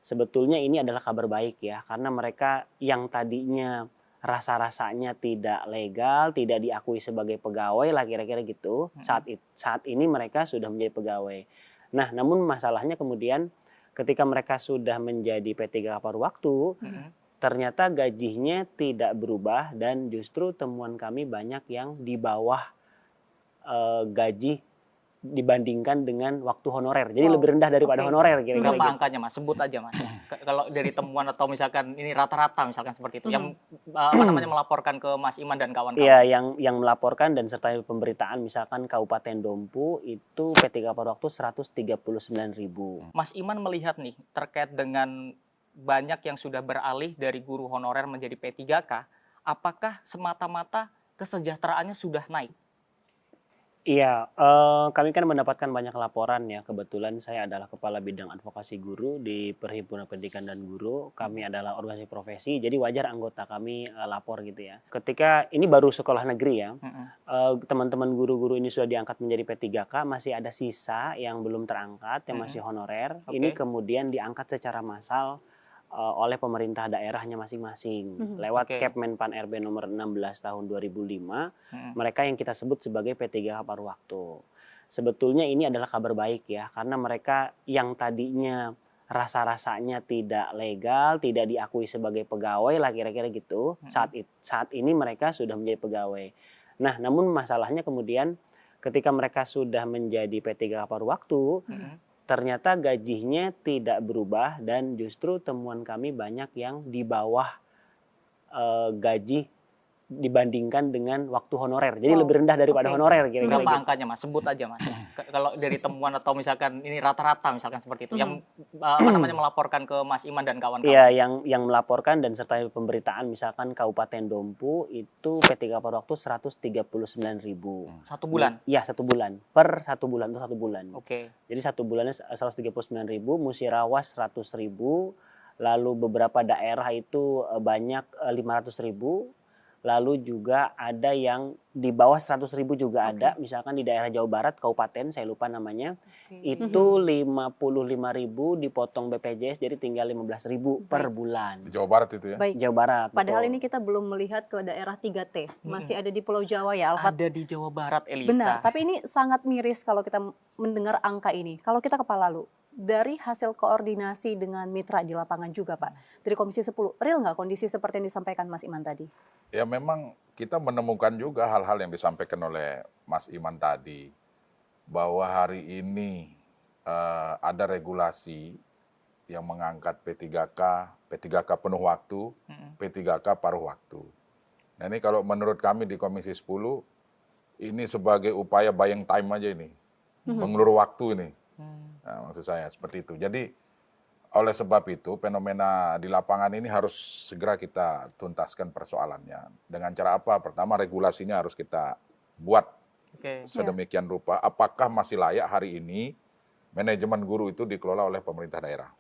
Sebetulnya ini adalah kabar baik ya, karena mereka yang tadinya rasa-rasanya tidak legal, tidak diakui sebagai pegawai lah kira-kira gitu, saat ini mereka sudah menjadi pegawai. Nah, namun masalahnya kemudian ketika mereka sudah menjadi P3K paruh waktu, ternyata gajinya tidak berubah dan justru temuan kami banyak yang di bawah gaji dibandingkan dengan waktu honorer. Jadi lebih rendah daripada honorer kira-kira Berapa gitu. angkanya Mas? Sebut aja Mas. Kalau dari temuan atau misalkan ini rata-rata misalkan seperti itu yang apa namanya melaporkan ke Mas Iman dan kawan-kawan. Iya, yang melaporkan dan serta pemberitaan misalkan Kabupaten Dompu itu P3K paruh waktu 139.000. Mas Iman melihat nih terkait dengan banyak yang sudah beralih dari guru honorer menjadi P3K, apakah semata-mata kesejahteraannya sudah naik? Iya, kami kan mendapatkan banyak laporan ya. Kebetulan saya adalah Kepala Bidang Advokasi Guru di Perhimpunan Pendidikan dan Guru. Kami adalah organisasi profesi, jadi wajar anggota kami lapor gitu ya. Ketika ini baru sekolah negeri ya, teman-teman guru-guru ini sudah diangkat menjadi P3K, masih ada sisa yang belum terangkat, yang masih honorer. Ini kemudian diangkat secara massal oleh pemerintah daerahnya masing-masing lewat Kepmenpan RB nomor 16 tahun 2005, mereka yang kita sebut sebagai P3K paruh waktu. Sebetulnya ini adalah kabar baik ya, karena mereka yang tadinya rasa-rasanya tidak legal, tidak diakui sebagai pegawai lah kira-kira gitu, saat ini mereka sudah menjadi pegawai. Nah, namun masalahnya kemudian ketika mereka sudah menjadi P3K paruh waktu, ternyata gajinya tidak berubah dan justru temuan kami banyak yang di bawah gaji dibandingkan dengan waktu honorer. Jadi lebih rendah daripada honorer kira-kira Berapa gitu. angkanya Mas? Sebut aja Mas. Kalau dari temuan atau misalkan ini rata-rata misalkan seperti itu yang apa namanya melaporkan ke Mas Iman dan kawan-kawan. Iya, yang melaporkan dan serta pemberitaan misalkan Kabupaten Dompu itu P3K paruh waktu 139.000. Satu bulan? Iya, 1 bulan. Per 1 bulan itu 1 bulan. Oke. Jadi 1 bulannya 139.000, Musirawas 100.000, lalu beberapa daerah itu banyak 500.000. Lalu juga ada yang di bawah 100.000 juga ada, misalkan di daerah Jawa Barat, kabupaten, saya lupa namanya, itu 55.000 dipotong BPJS, jadi tinggal 15.000 per bulan. Di Jawa Barat itu ya? Baik. Jawa Barat. Padahal betul. ini kita belum melihat ke daerah 3T, masih ada di Pulau Jawa ya, Alfat? Ada di Jawa Barat, Elisa. Benar, tapi ini sangat miris kalau kita mendengar angka ini. Kalau kita kepala lu, dari hasil koordinasi dengan mitra di lapangan juga Pak, dari Komisi 10, real nggak kondisi seperti yang disampaikan Mas Iman tadi? Ya memang kita menemukan juga hal-hal yang disampaikan oleh Mas Iman tadi, bahwa hari ini ada regulasi yang mengangkat P3K penuh waktu, P3K paruh waktu. Nah ini kalau menurut kami di Komisi 10, ini sebagai upaya buying time aja ini, mengulur waktu ini. Nah, maksud saya seperti itu. Jadi oleh sebab itu fenomena di lapangan ini harus segera kita tuntaskan persoalannya. Dengan cara apa? Pertama regulasinya harus kita buat sedemikian rupa. Apakah masih layak hari ini manajemen guru itu dikelola oleh pemerintah daerah?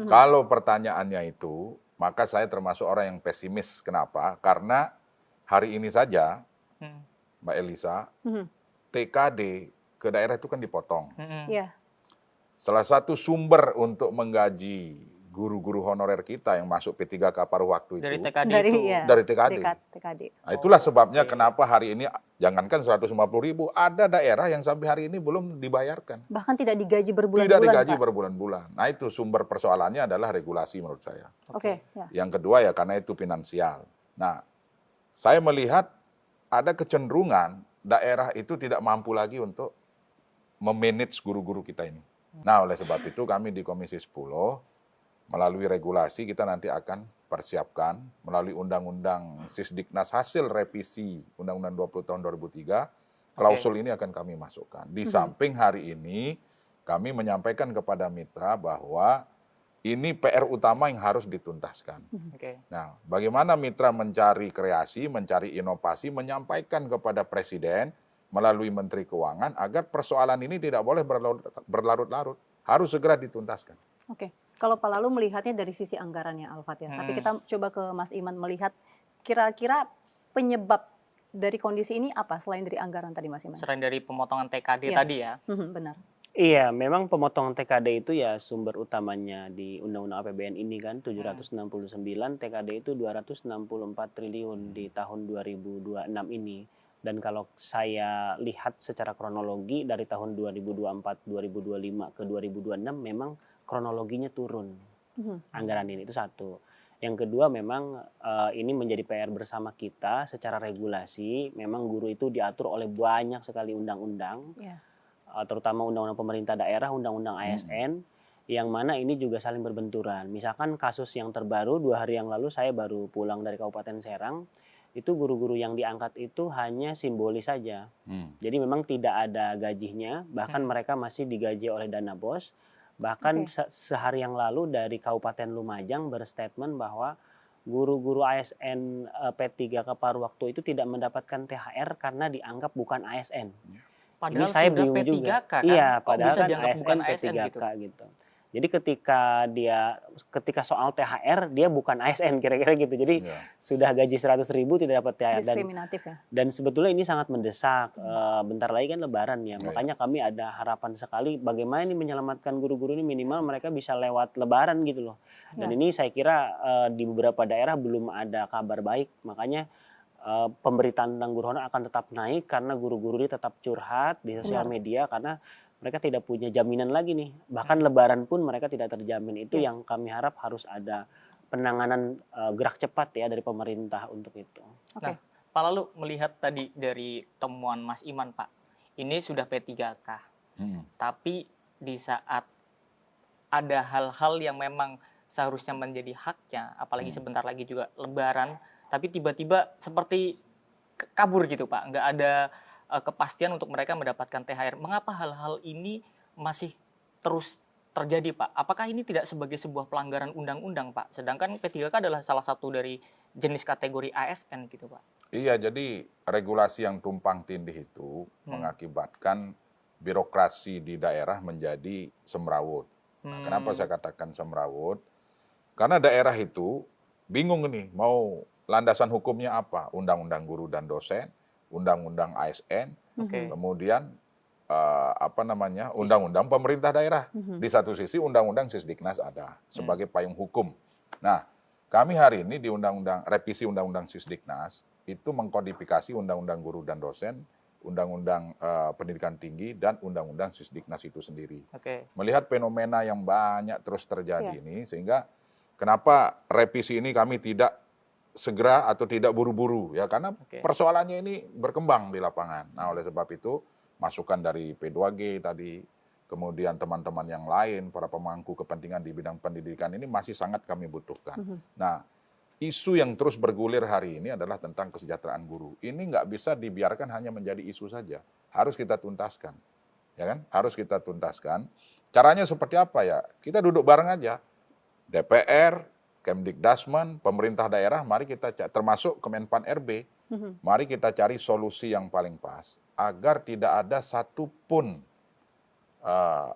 Kalau pertanyaannya itu, maka saya termasuk orang yang pesimis. Kenapa? Karena hari ini saja, Mbak Elisa, TKD ke daerah itu kan dipotong. Salah satu sumber untuk menggaji guru-guru honorer kita yang masuk P3K paruh waktu itu dari TKD dari TKD. Nah, itulah sebabnya kenapa hari ini jangankan 150.000, ada daerah yang sampai hari ini belum dibayarkan. Bahkan tidak digaji berbulan-bulan. Tidak digaji berbulan-bulan. Nah itu sumber persoalannya adalah regulasi menurut saya. Yang kedua ya karena itu finansial. Nah saya melihat ada kecenderungan daerah itu tidak mampu lagi untuk memanage guru-guru kita ini. Nah, oleh sebab itu kami di Komisi 10 melalui regulasi kita nanti akan persiapkan melalui Undang-Undang Sisdiknas hasil revisi Undang-Undang 20 tahun 2003, klausul ini akan kami masukkan. Di samping hari ini kami menyampaikan kepada mitra bahwa ini PR utama yang harus dituntaskan. Nah, bagaimana mitra mencari kreasi, mencari inovasi, menyampaikan kepada Presiden melalui Menteri Keuangan agar persoalan ini tidak boleh berlarut-larut, harus segera dituntaskan. Kalau Pak Lalu melihatnya dari sisi anggarannya Alfat ya, tapi kita coba ke Mas Iman melihat kira-kira penyebab dari kondisi ini apa selain dari anggaran tadi Mas Iman? Selain dari pemotongan TKD tadi ya? Benar. Iya, memang pemotongan TKD itu ya sumber utamanya di Undang-Undang APBN ini kan 769, TKD itu 264 triliun di tahun 2026 ini. Dan kalau saya lihat secara kronologi dari tahun 2024, 2025 ke 2026 memang kronologinya turun anggaran ini, itu satu. Yang kedua memang ini menjadi PR bersama kita secara regulasi, memang guru itu diatur oleh banyak sekali undang-undang. Iya. Terutama undang-undang pemerintah daerah, undang-undang ASN, yang mana ini juga saling berbenturan. Misalkan kasus yang terbaru 2 hari yang lalu saya baru pulang dari Kabupaten Serang, itu guru-guru yang diangkat itu hanya simbolis saja. Jadi memang tidak ada gajinya, bahkan mereka masih digaji oleh dana bos. Bahkan sehari yang lalu dari Kabupaten Lumajang berstatement bahwa guru-guru ASN P3K paruh waktu itu tidak mendapatkan THR karena dianggap bukan ASN. Padahal Ini saya sudah bingung P3K juga. kan? Iya, Kok padahal bisa kan dianggap bukan ASN ASN P3K gitu? gitu. Jadi ketika soal THR dia bukan ASN kira-kira gitu. Jadi sudah gaji 100.000 tidak dapat THR Diskriminatif ya. dan sebetulnya ini sangat mendesak. Bentar lagi kan Lebaran ya. Makanya kami ada harapan sekali bagaimana ini menyelamatkan guru-guru ini minimal mereka bisa lewat Lebaran gitu loh. Dan ini saya kira di beberapa daerah belum ada kabar baik. Makanya pemberitaan tentang guru honor akan tetap naik karena guru-guru ini tetap curhat di sosial media karena mereka tidak punya jaminan lagi nih. Bahkan Lebaran pun mereka tidak terjamin. Itu yang kami harap harus ada penanganan gerak cepat ya dari pemerintah untuk itu. Nah, Pak Lalu melihat tadi dari temuan Mas Iman, Pak, ini sudah P3K. Tapi di saat ada hal-hal yang memang seharusnya menjadi haknya, apalagi sebentar lagi juga Lebaran, tapi tiba-tiba seperti kabur gitu Pak, nggak ada kepastian untuk mereka mendapatkan THR. Mengapa hal-hal ini masih terus terjadi Pak? Apakah ini tidak sebagai sebuah pelanggaran undang-undang Pak? Sedangkan P3K adalah salah satu dari jenis kategori ASN gitu Pak. Iya, jadi regulasi yang tumpang tindih itu mengakibatkan birokrasi di daerah menjadi semrawut. Nah, kenapa saya katakan semrawut? Karena daerah itu bingung nih mau landasan hukumnya apa? Undang-undang guru dan dosen, undang-undang ASN, kemudian undang-undang pemerintah daerah. Di satu sisi undang-undang Sisdiknas ada sebagai payung hukum. Nah, kami hari ini di revisi undang-undang Sisdiknas itu mengkodifikasi undang-undang guru dan dosen, undang-undang pendidikan tinggi dan undang-undang Sisdiknas itu sendiri. Melihat fenomena yang banyak terus terjadi ini, sehingga kenapa revisi ini kami tidak segera atau tidak buru-buru ya, karena persoalannya ini berkembang di lapangan. Nah, oleh sebab itu masukan dari P2G tadi, kemudian teman-teman yang lain, para pemangku kepentingan di bidang pendidikan ini masih sangat kami butuhkan. Nah, isu yang terus bergulir hari ini adalah tentang kesejahteraan guru. Ini nggak bisa dibiarkan hanya menjadi isu saja. Harus kita tuntaskan. Ya kan? Harus kita tuntaskan. Caranya seperti apa ya? Kita duduk bareng aja. DPR, Kemdikdasmen, pemerintah daerah, mari kita termasuk Kemenpan RB. Mari kita cari solusi yang paling pas agar tidak ada satupun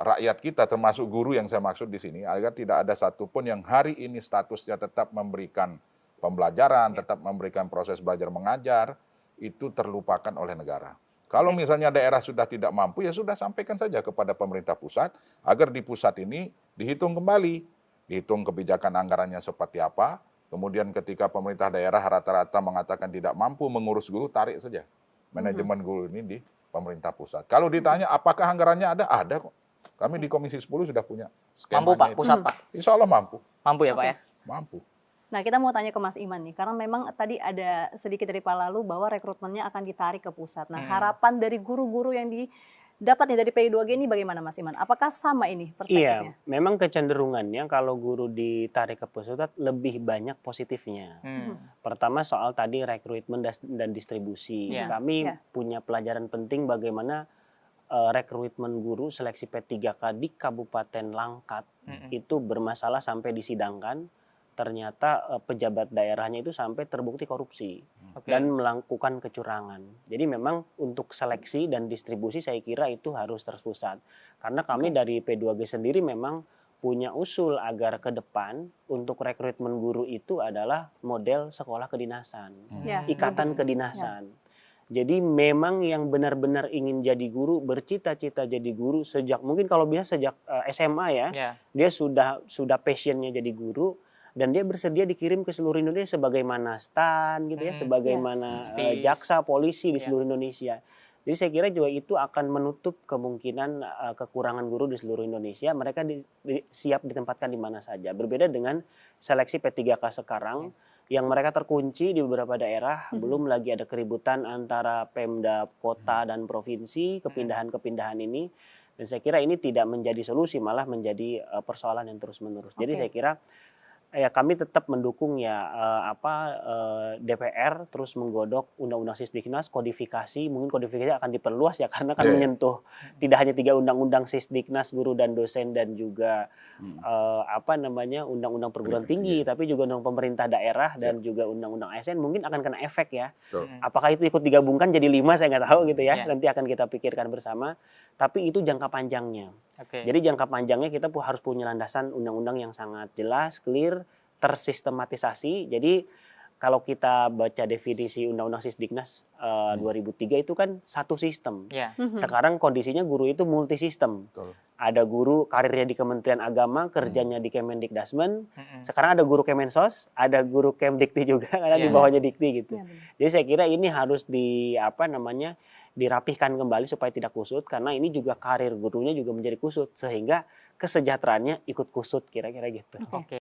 rakyat kita, termasuk guru yang saya maksud di sini, agar tidak ada satupun yang hari ini statusnya tetap memberikan pembelajaran, tetap memberikan proses belajar mengajar, itu terlupakan oleh negara. Kalau misalnya daerah sudah tidak mampu, ya sudah sampaikan saja kepada pemerintah pusat, agar di pusat ini dihitung kembali, dihitung kebijakan anggarannya seperti apa, kemudian ketika pemerintah daerah rata-rata mengatakan tidak mampu mengurus guru, tarik saja manajemen guru ini di pemerintah pusat. Kalau ditanya apakah anggarannya ada? Ada kok. Kami di Komisi 10 sudah punya skemanya. Mampu Pak, itu. pusat Pak? Insya Allah mampu. Mampu ya Pak ya? Mampu. Nah, kita mau tanya ke Mas Iman nih, karena memang tadi ada sedikit dari Pak Lalu bahwa rekrutmennya akan ditarik ke pusat. Nah, harapan dari guru-guru yang didapat nih dari P2G ini bagaimana Mas Iman? Apakah sama ini perspektifnya? Iya, memang kecenderungannya kalau guru ditarik ke pusat lebih banyak positifnya. Pertama soal tadi rekrutmen dan distribusi. Kami punya pelajaran penting bagaimana rekrutmen guru seleksi P3K di Kabupaten Langkat itu bermasalah sampai disidangkan. Ternyata pejabat daerahnya itu sampai terbukti korupsi dan melakukan kecurangan. Jadi memang untuk seleksi dan distribusi saya kira itu harus terpusat. Karena kami dari P2G sendiri memang punya usul agar ke depan untuk rekrutmen guru itu adalah model sekolah kedinasan, ikatan kedinasan. Jadi memang yang benar-benar ingin jadi guru, bercita-cita jadi guru sejak mungkin kalau bisa sejak SMA ya, Ya. dia sudah passionnya jadi guru dan dia bersedia dikirim ke seluruh Indonesia sebagaimana stan gitu ya, sebagaimana Stis. jaksa, polisi di Ya. seluruh Indonesia. Jadi saya kira juga itu akan menutup kemungkinan kekurangan guru di seluruh Indonesia. Mereka siap ditempatkan di mana saja. Berbeda dengan seleksi P3K sekarang yang mereka terkunci di beberapa daerah. Belum lagi ada keributan antara Pemda kota dan provinsi, kepindahan-kepindahan ini. Dan saya kira ini tidak menjadi solusi, malah menjadi persoalan yang terus-menerus. Jadi saya kira ya kami tetap mendukung ya DPR terus menggodok undang-undang Sisdiknas, kodifikasi, mungkin kodifikasi akan diperluas ya karena kan menyentuh tidak hanya 3 undang-undang Sisdiknas, guru dan dosen dan juga undang-undang perguruan tinggi, tapi juga undang pemerintah daerah dan juga undang-undang ASN mungkin akan kena efek ya. Apakah itu ikut digabungkan jadi 5 saya nggak tahu gitu ya. Nanti akan kita pikirkan bersama. Tapi itu jangka panjangnya. Jadi jangka panjangnya kita harus punya landasan undang-undang yang sangat jelas, clear, tersistematisasi. Jadi kalau kita baca definisi Undang-Undang Sisdiknas 2003 itu kan satu sistem. Sekarang kondisinya guru itu multi sistem. Ada guru karirnya di Kementerian Agama, kerjanya di Kemendikdasmen. Sekarang ada guru Kemensos, ada guru Kemdikti juga karena di bawahnya Dikti gitu. Jadi saya kira ini harus dirapihkan kembali supaya tidak kusut karena ini juga karir gurunya juga menjadi kusut sehingga kesejahteraannya ikut kusut kira-kira gitu.